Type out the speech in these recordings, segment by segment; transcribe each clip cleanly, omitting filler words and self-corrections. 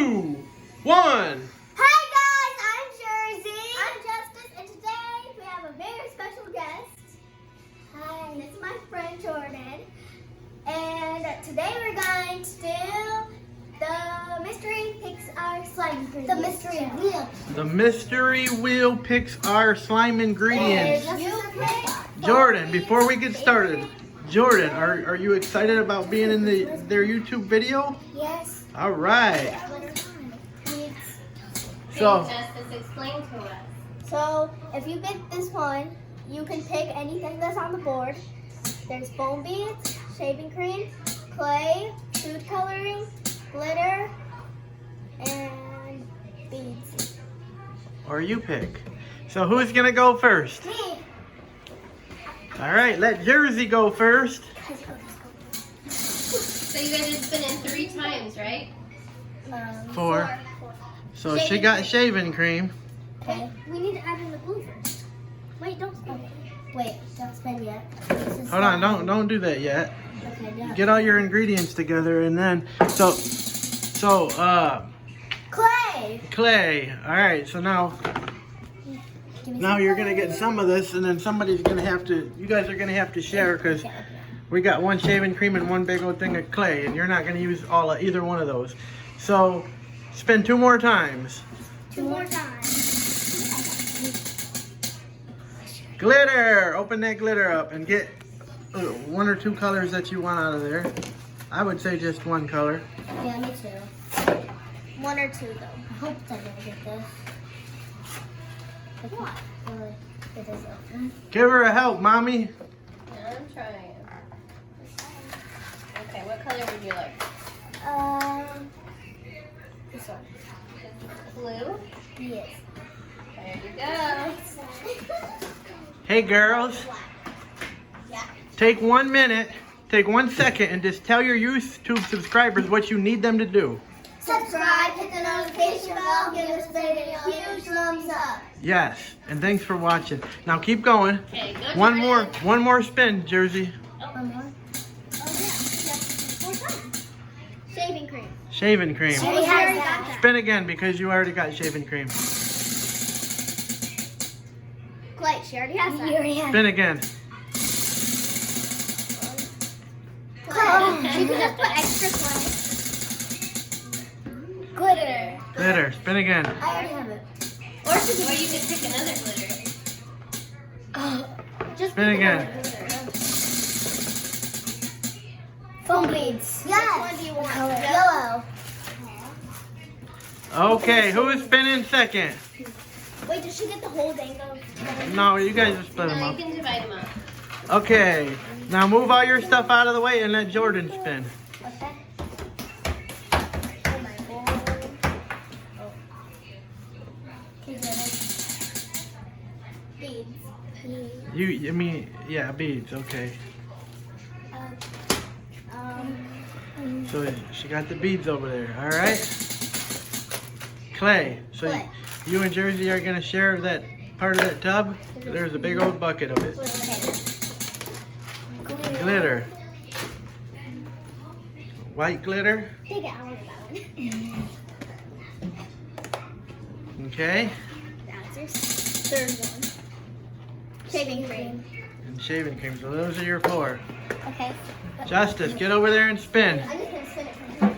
2, 1. Hi guys, I'm Jersey. I'm Justice, and today we have a very special guest. Hi. This is my friend Jordan. And today we're going to do the Mystery Picks Our Slime Ingredients. The Mystery Wheel. The mystery wheel picks our slime ingredients. Jordan, before we get started, Jordan, are you excited about being in their YouTube video? Yes. All right. So, Justice, explain to us. So, if you pick this one, you can pick anything that's on the board. There's foam beads, shaving cream, clay, food coloring, glitter, and beads. or you pick. So who's gonna go first? Me. All right, let Jersey go first. So you guys are spinning 3 times, right? 4. So she got shaving cream. Okay. We need to add in the glue first. Wait, don't spin. Wait, don't spin yet. Hold on, don't do that yet. Okay, yeah. Get all your ingredients together and then so Clay. clay. All right, so now you're gonna get some of this, and then somebody's gonna have to. You guys are gonna have to share because we got one shaving cream and one big old thing of clay, and you're not gonna use either one of those. So spin 2 more times. 2 more times. Glitter. Open that glitter up and get 1 or 2 colors that you want out of there. I would say just 1 color. Yeah, me too. 1 or 2 though. I hope I'm gonna get this. What? It is open. Give her a help, mommy. Yeah, I'm trying. Okay, what color would you like? This one. Blue? Yes. There you go. Hey girls, Yeah. take 1 minute, take 1 second, and just tell your YouTube subscribers what you need them to do. Subscribe, hit the notification bell, give this video a huge thumbs up. Yes, and thanks for watching. Now keep going. Okay, good. One more spin, Jersey. One more. Oh yeah. 4 times. Shaving cream. Shaving cream. We already got that. Spin again because you already got shaving cream. Clay, she already has that. You already have Spin again. clay. She could just put extra clay. Glitter. Glitter. Spin again. I already have it. Or you could pick another glitter. Just Spin again. Foam beads. Yes. Which one do you want? Yellow. Okay, who is spinning second? Wait, does she get the whole thing of? No, you guys just split them No, you up. can divide them up. Okay, now move all your stuff out of the way and let Jordan spin. Okay. Oh my god. Oh. Okay, good. Beads. Yeah, beads, okay. So she got the beads over there, all right? Clay. So Clay. you and Jersey are gonna share that part of that tub? There's a big old bucket of it. Glitter. White glitter. Take it, I want that one. Okay. That's your third one. Shaving cream. And shaving cream. So those are your 4. Okay. Justice, get over there and spin. I'm just gonna spin it from here.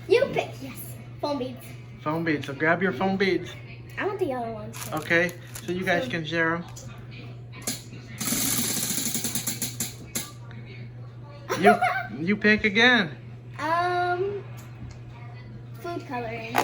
You pick. Yes. Foam beads. Foam beads. So grab your foam beads. I want the yellow ones. Too. Okay. So you guys can share them. You pick again. Food coloring.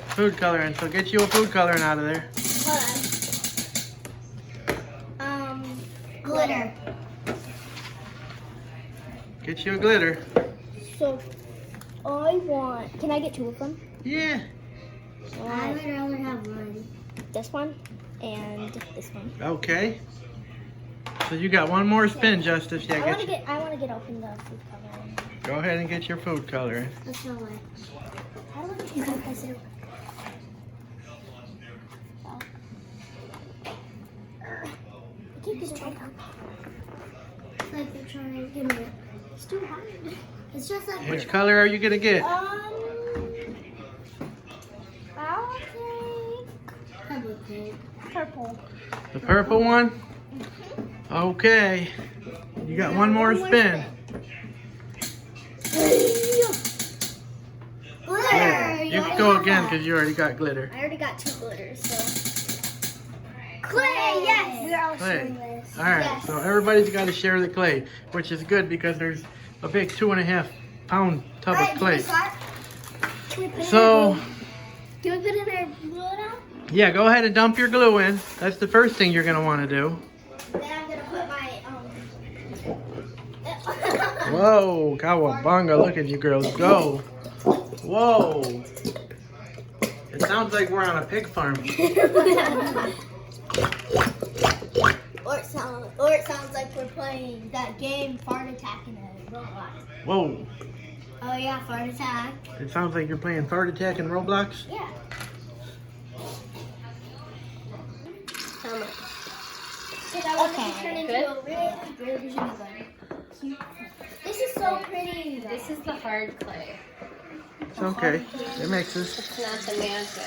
Food coloring. So get you a food coloring out of there. Hold on. Glitter. Get you a glitter. So, I want. Can I get 2 of them? Yeah. I would rather have one. This one and this one. Okay. So you got 1 more spin, Justice. Yeah, I want get to get open the food coloring. go ahead and get your food coloring. Let's show it. How do I get it? I can't get it. Like they're trying to give me it. It's too hard. It's just like Which color are you gonna get? I'll take purple. The purple one? Okay. You got one more spin. Glitter. Yeah, you can go again because you already got glitter. I already got 2 glitters, so. Clay, yes. We're all sharing Clay. this. Alright, Yes. so everybody's got to share the clay, which is good because there's a big 2.5 pound tub of clay. So, Can we put in our glue now? yeah, go ahead and dump your glue in. That's the first thing you're going to want to do. Then I'm gonna put my Whoa, cowabunga, look at you girls go. Whoa. It sounds like we're on a pig farm. or it sounds like we're playing that game Fart Attack in a Roblox. Whoa. Oh yeah, Fart Attack. It sounds like you're playing Fart Attack in Roblox. Yeah. Okay. Turn into a really This is so pretty. This is the hard clay. It's okay. It mixes. It's not the magic.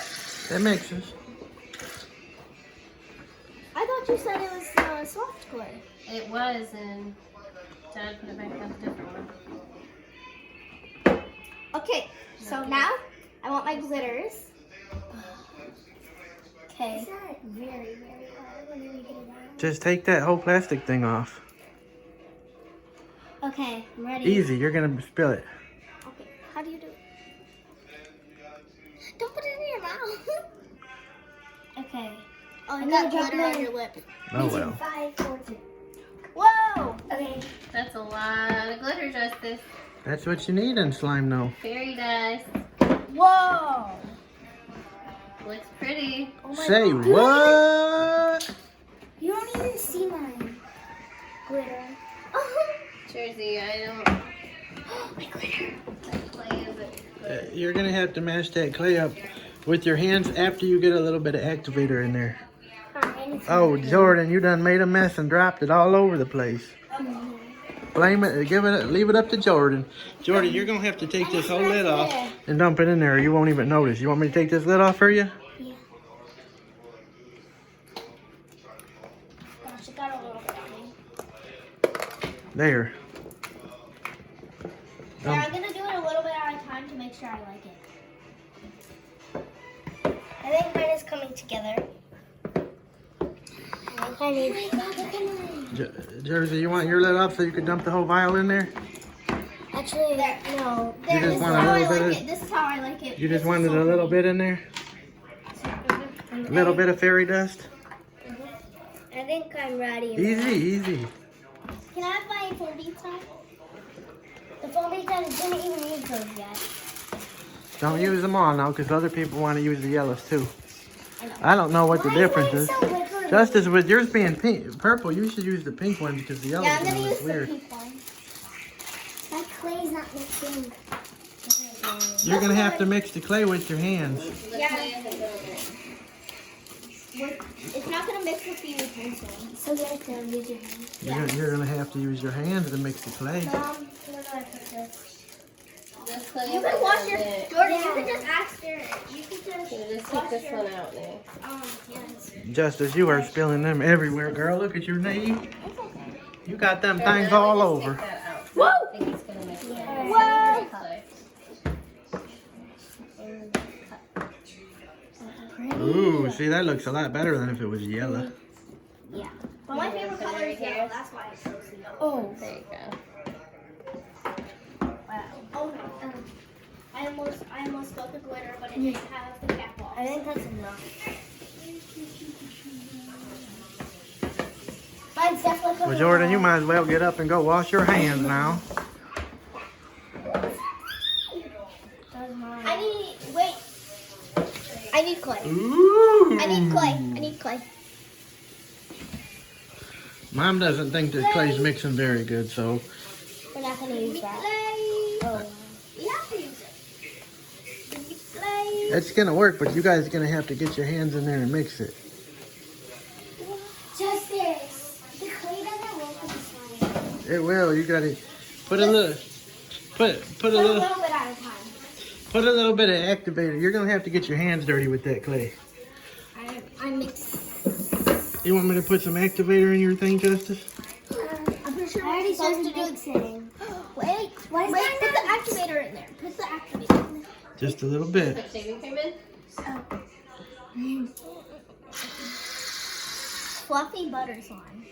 It mixes. I thought you said it was soft clay. It was, and Dad put it back on a different one. Okay, so now I want my glitters. Okay. Is that very, very hard when you get it out? Just take that whole plastic thing off. Okay, I'm ready. Easy, you're going to spill it. Okay, how do you do it? Don't put it in your mouth. Okay. Oh, you got glitter on your lip. Oh well. 5, 4, 3. Whoa! Okay. That's a lot of glitter, Justice. That's what you need in slime though. Fairy dust. Whoa! Looks pretty. Oh my Say God. what? You don't even see mine. Glitter. Jersey, I don't. My glitter. That clay isn't. You're going to have to mash that clay up with your hands after you get a little bit of activator in there. Oh, Jordan, you done made a mess and dropped it all over the place. Blame it, leave it up to Jordan. Jordan, you're going to have to take this whole lid off and dump it in there or you won't even notice. You want me to take this lid off for you? Yeah. Gosh, it got a little funny. There. Yeah, I'm going to do it a little bit at a time to make sure I like it. I think mine is coming together. I need... Jersey, you want your lid off so you can dump the whole vial in there? Actually, no. You just want a little bit of, This is how I like it. you just wanted a little bit in there? A little bit of fairy dust? I think I'm ready. Easy, easy. Can I have my foam beads on? The foam beads I didn't even use those yet. Don't use them all now because other people want to use the yellows too. I know. I don't know what the Why difference mine is. so glittery? Justice, with yours being pink, purple, you should use the pink one because the yellow Yeah, I'm one gonna looks use weird. the pink one. That clay's not mixing. You're gonna have to mix the clay with your hands. Yeah. It's not gonna mix with the utensil. So you have to use your hands. You're gonna have to use your hands to mix the clay. Where do I put this? This clay You can is wash your it. Jordan. You can just ask her. You can just. So just wash take this your- one out now. Yes. Justice, you are spilling them everywhere, girl. Look at your knee. It's okay. You got them Or things then all just over. Take that out. Whoa! I think it's gonna make Yeah. Whoa! Clay. Ooh, see, that looks a lot better than if it was yellow. Yeah. But my favorite color is yellow. That's why I chose yellow. Oh. There you go. Wow. Oh no. I almost spilled the glitter, but it didn't have the cap off. I think that's enough. Mine's definitely Well, Jordan, you might as well get up and go wash your hands now. I need clay. Ooh. I need clay. I need clay. Mom doesn't think that clay's mixing very good, so We're not gonna use that. Oh. We have to use it. it's gonna work, but you guys are gonna have to get your hands in there and mix it. Justice. The clay doesn't work with the slime. It will. You gotta put a little. Put a Put a little little bit at a time. Put a little bit of activator. You're gonna have to get your hands dirty with that clay. I mix. You want me to put some activator in your thing, Justice? I'm pretty sure we're supposed to do the same. Wait, put the activator in there. Put the activator in there. Just a little bit. Put shaving cream in. Fluffy butter slime.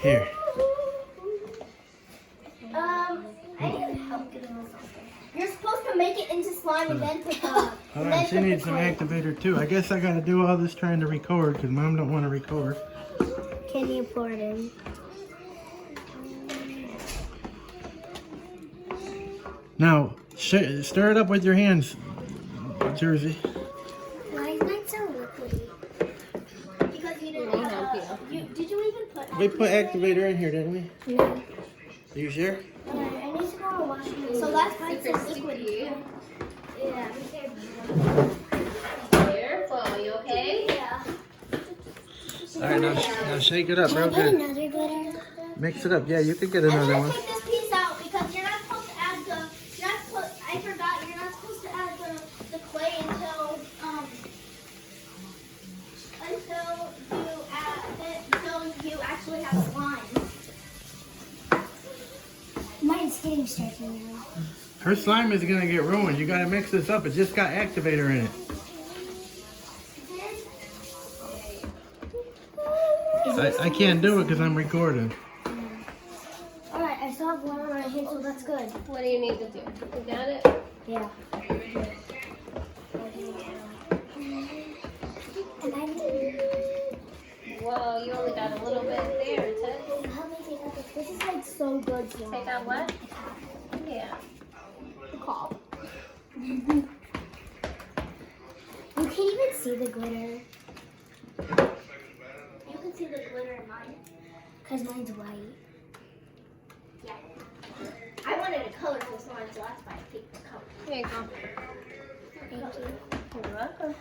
Here. I need help getting this on. You're supposed to make it into slime and then put the. Hold on, she needs some activator too. I guess I gotta do all this trying to record because Mom don't want to record. Can you pour it in? Now, stir it up with your hands, Jersey. Why is mine so liquidy? Because you didn't. Did you even put? We put activator in here, didn't we? No. Are you sure? I need to go and wash it. So that's why it's so liquidy. Yeah. Careful, you okay? Yeah. All right, now shake it up real good. Another glitter? Mix it up. Yeah, you could get another one. Take this piece out because you're not supposed to add the. I forgot. You're not supposed to add the clay until you actually have slime. Mine's getting started now. Her slime is gonna get ruined. You gotta mix this up. It just got activator in it. I can't do it because I'm recording. Alright, I still have one on my hand, so that's good. What do you need to do? You got it? Yeah. Whoa, you only got a little bit there, Ted. Help me take out this. This is like so good. Take out what? Yeah. The call. You can't even see the glitter. You can see the glitter in mine. Because mine's white. Yeah. I wanted a colorful slime, so that's why I picked the color. There you go. Thank you. You're welcome.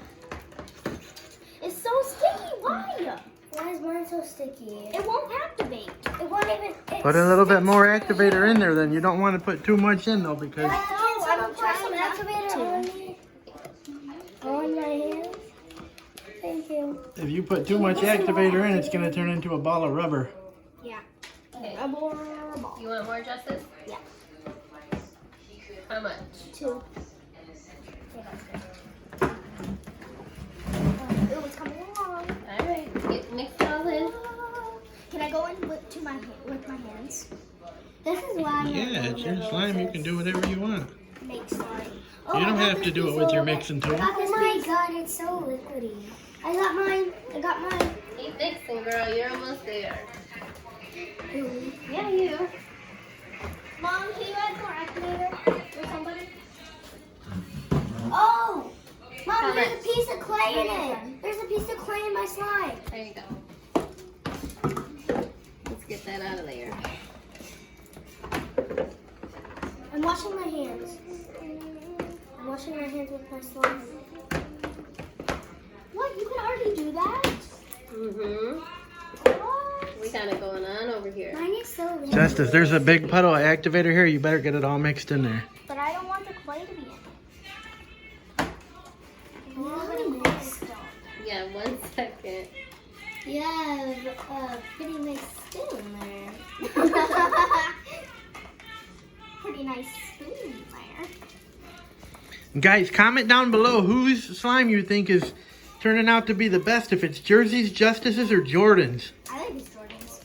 It's so sticky. Why? Why is mine so sticky? It won't activate. It won't even. Put a little bit more activator in there then. You don't want to put too much in though because I'm trying some activator on my hands. Thank you. if you put too much activator in, it's gonna turn into a ball of rubber. Yeah. Okay. A ball. You want more, Justice? Yeah. How much? 2. Ooh, it's coming along. All right. Mix it all in. Can I go in with my hands? This is why. Yeah, it's your slime. You can do whatever you want. Make slime. You don't have to do it with your mixing tool. Oh my god, it's so liquidy. I got mine. Keep mixing, girl. You're almost there. Ooh. Yeah, you. Mom, can you add more activator or somebody? Oh! Mom, How there's a much? piece of clay in it. There's a piece of clay in my slime. There you go. Let's get that out of there. I'm washing my hands. I'm washing my hands with my slime. What? You can already do that? Mm-hmm. What? We got it going on over here. Mine is so liquid. Justice, there's a big puddle of activator here. You better get it all mixed in there. But I don't want the clay to be in it. Nice. Yeah, 1 second. Yeah, pretty nice spoon there. Pretty nice spoon there. Guys, comment down below whose slime you think is turning out to be the best. If it's Jersey's, Justice's, or Jordan's. I like these Jordans.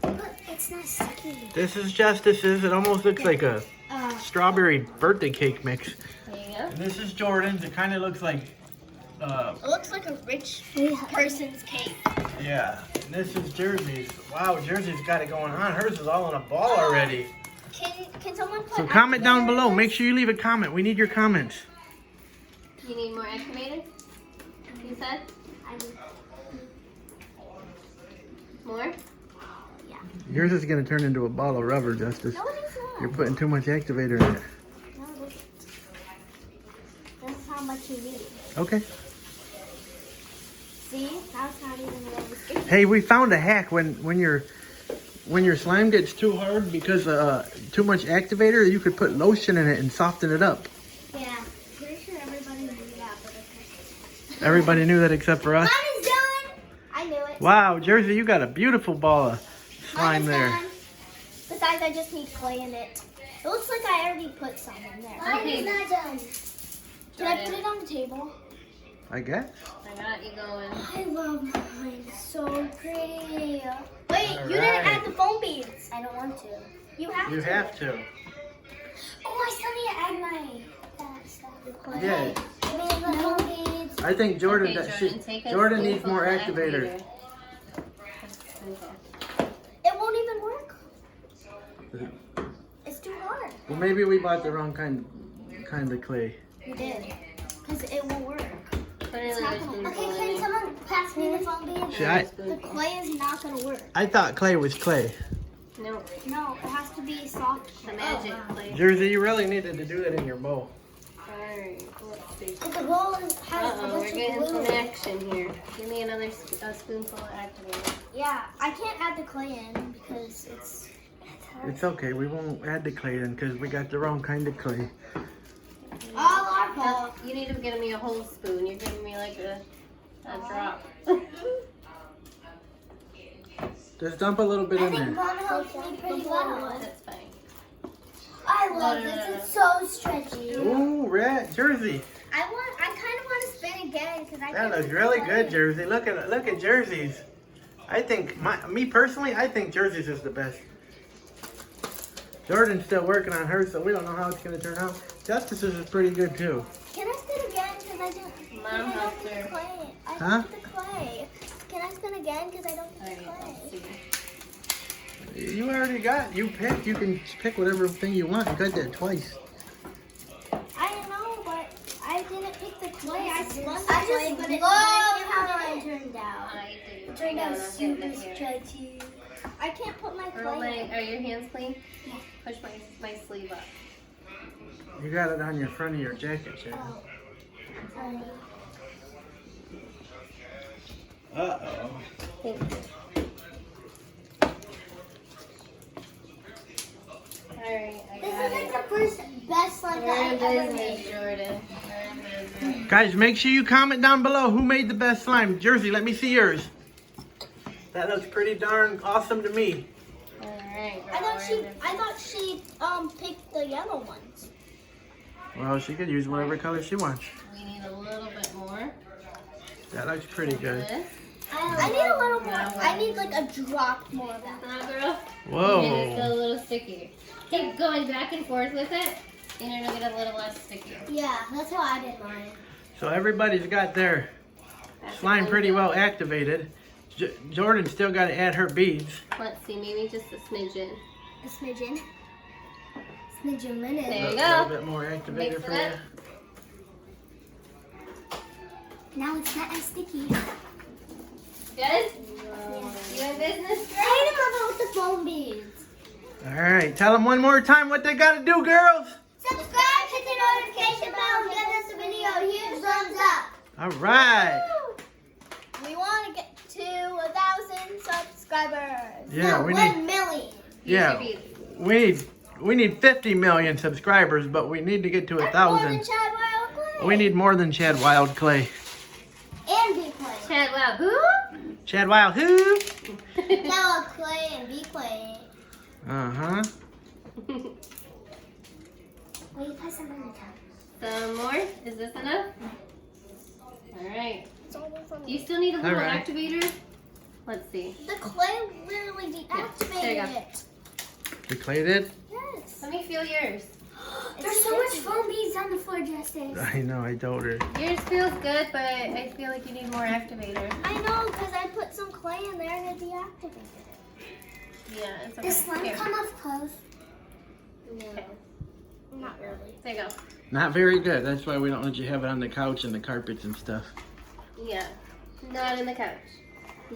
Look, it's not sticky. This is Justice's. It almost looks like a strawberry birthday cake mix. There you go. And this is Jordan's. It kind of looks like, It looks like a rich person's cake. yeah. And this is Jersey's. Wow, Jersey's got it going on. Hers is all in a ball already. Can someone put So comment down activator below. in Make this? sure you leave a comment. We need your comments. You need more activator? You said? More? Yours is going to turn into a ball of rubber, Justice. No, it is not. You're putting too much activator in it. No, this is how much you need. Okay. See? That's not even really sticky. Hey, we found a hack when you're when your slime gets too hard because too much activator, you could put lotion in it and soften it up. Yeah, pretty sure everybody knew that, but okay. Everybody knew that except for us. Mine is done! I knew it. Wow, Jersey, you got a beautiful ball of Mine slime is there. done. Besides, I just need clay in it. It looks like I already put some in there. Mine is not done. Can I put it on the table? I guess. I got you going. I love mine. So pretty. Wait, All you didn't right. add the foam beads. I don't want to. You have You to. have to. Oh, I still need to add my stuff. Yeah. I mean, the foam beads. I think Jordan, Okay, take a Jordan needs spoonful more of activator. It won't even work. It's too hard. Well, maybe we bought the wrong kind of clay. You did. Because it won't work. Put another spoonful Okay, in can there. someone pass me the foam beads? See, I The clay is not going to work. thought clay was clay. No, No, it has to be soft. the magic clay. Jersey, you really needed to do that in your bowl. Alright, let's see. But the bowl has a Uh-oh, we're bunch getting of some glue. action here. Give me another spoonful of activator. Yeah, I can't add the clay in because it's hard. It's okay. We won't add the clay in because we got the wrong kind of clay. All our No, fault. you need to give me a whole spoon. You're giving me like a drop. Just dump a little bit I in think there. Mom helped me pretty well. That's fine. I love No, no, this. no, It's so stretchy. Ooh, red Jersey. I kind of want to spin again because I. That think looks it's really funny. good, Jersey. Look at Jersey's. I think me personally, I think Jersey's is the best. Jordan's still working on hers, so we don't know how it's gonna turn out. Justice's is pretty good too. Can I spin again? Because I didn't. Mom I don't helped get her. the clay. I Huh? don't get the clay. Can I spin again? Because I don't get the Alright, let's clay. see. You already got. You picked. You can pick whatever thing you want. You got that twice. I know, but I didn't pick the clay. I spun the I clay, just but it love how mine turned out. I do. Turned Hang out on, I'm getting super it here. stretchy. I can't put my Are clay. are your hands clean? Push my sleeve up. You got it on your front of your jacket, Shannon. Oh, sorry. Uh-oh. Thank you. Alright, I This got is it. like the first best slime We're that in I ever business, made. Jordan. We're in business. Guys, make sure you comment down below who made the best slime. Jersey, let me see yours. That looks pretty darn awesome to me. Alright, I thought she picked the yellow ones. Well, she could use whatever color she wants. we need a little bit more. That looks pretty good. This. I need a little more. I need like a drop more of that. Girl. Whoa. And it's a little sticky. Keep going back and forth with it, and it'll get a little less sticky. Yeah, that's how I did mine. So everybody's got their That's slime it. pretty well activated. Jordan still got to add her beads. Let's see, maybe just a smidgen. A smidgen. Smidgen minute. There A you little go. bit more activator Mix for it you. up. Now it's not as sticky. Good? You in business, girl? I don't know about the foam beads. All right, tell them one more time what they got to do, girls. Subscribe, hit the notification bell, and give this video a huge thumbs up. All right. We want to get to 1,000 subscribers. Yeah, no, we 1 million. Yeah, we need 50 million subscribers, but we need to get to That's more than 1,000. Chad Wild Clay. We need more than Chad Wild Clay. And B Clay. Chad, wow, who? Chad Wild who? Chad Wild Clay and B Clay. Uh-huh. Will you put some in the top? Some more? Is this enough? Alright. It's all from Do you still need a little Alright. activator? Let's see. The clay literally deactivated there you go. it. The clay did? Yes. Let me feel yours. There's so much foam beads on the floor, Justice. I know, I told her. Yours feels good, but I feel like you need more activator. I know, because I put some clay in there and it deactivated it. Yeah, it's okay. Does slime Here. come off close? Okay. Not really. There you go. Not very good. That's why we don't let you have it on the couch and the carpets and stuff. Yeah. Not in the couch.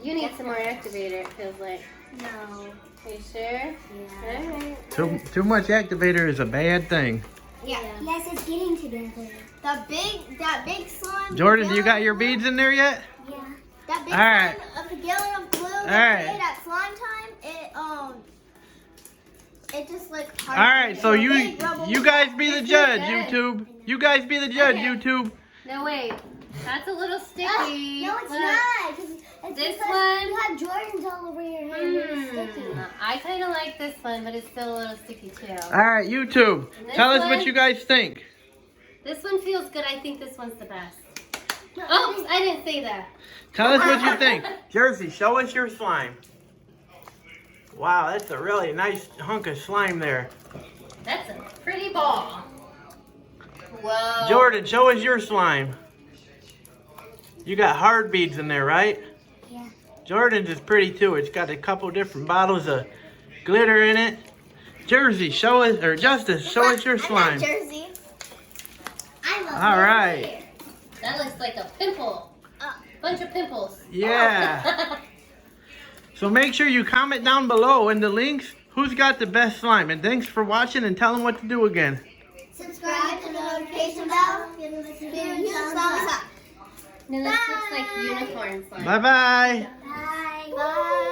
You need some more activator, it feels like. No. Are you sure? Yeah. Alright. Too much activator is a bad thing. Yeah. Yes, it's getting together. That big slime. Jordan, do you got your beads in there yet? Yeah. That big All right. slime of the gallon of glue. All right. At slime time, It just like. All right, so you guys be the judge, YouTube. You guys be the judge, Okay. YouTube. No, wait. That's a little sticky. No, it's Look. not. It's This because one? You have Jordans all over your hand. It's sticky. I kind of like this one, but it's still a little sticky too. All right, YouTube. And this Tell us one? what you guys think. This one feels good. I think this one's the best. No, Oh, I didn't say that. Tell us what you think. Jersey, show us your slime. Wow, that's a really nice hunk of slime there. That's a pretty ball. Whoa. Jordan, show us your slime. You got hard beads in there, right? Yeah. Jordan's is pretty too. It's got a couple different bottles of glitter in it. Jersey, show us, or Justice, show us your I slime. love Jersey. I love All right. That looks like a pimple. Bunch of pimples. Yeah. So make sure you comment down below in the links who's got the best slime. And thanks for watching, and tell them what to do again. Subscribe to the notification bell. Give us a huge thumbs up. No, this looks like unicorn slime. Bye-bye. Bye. Bye.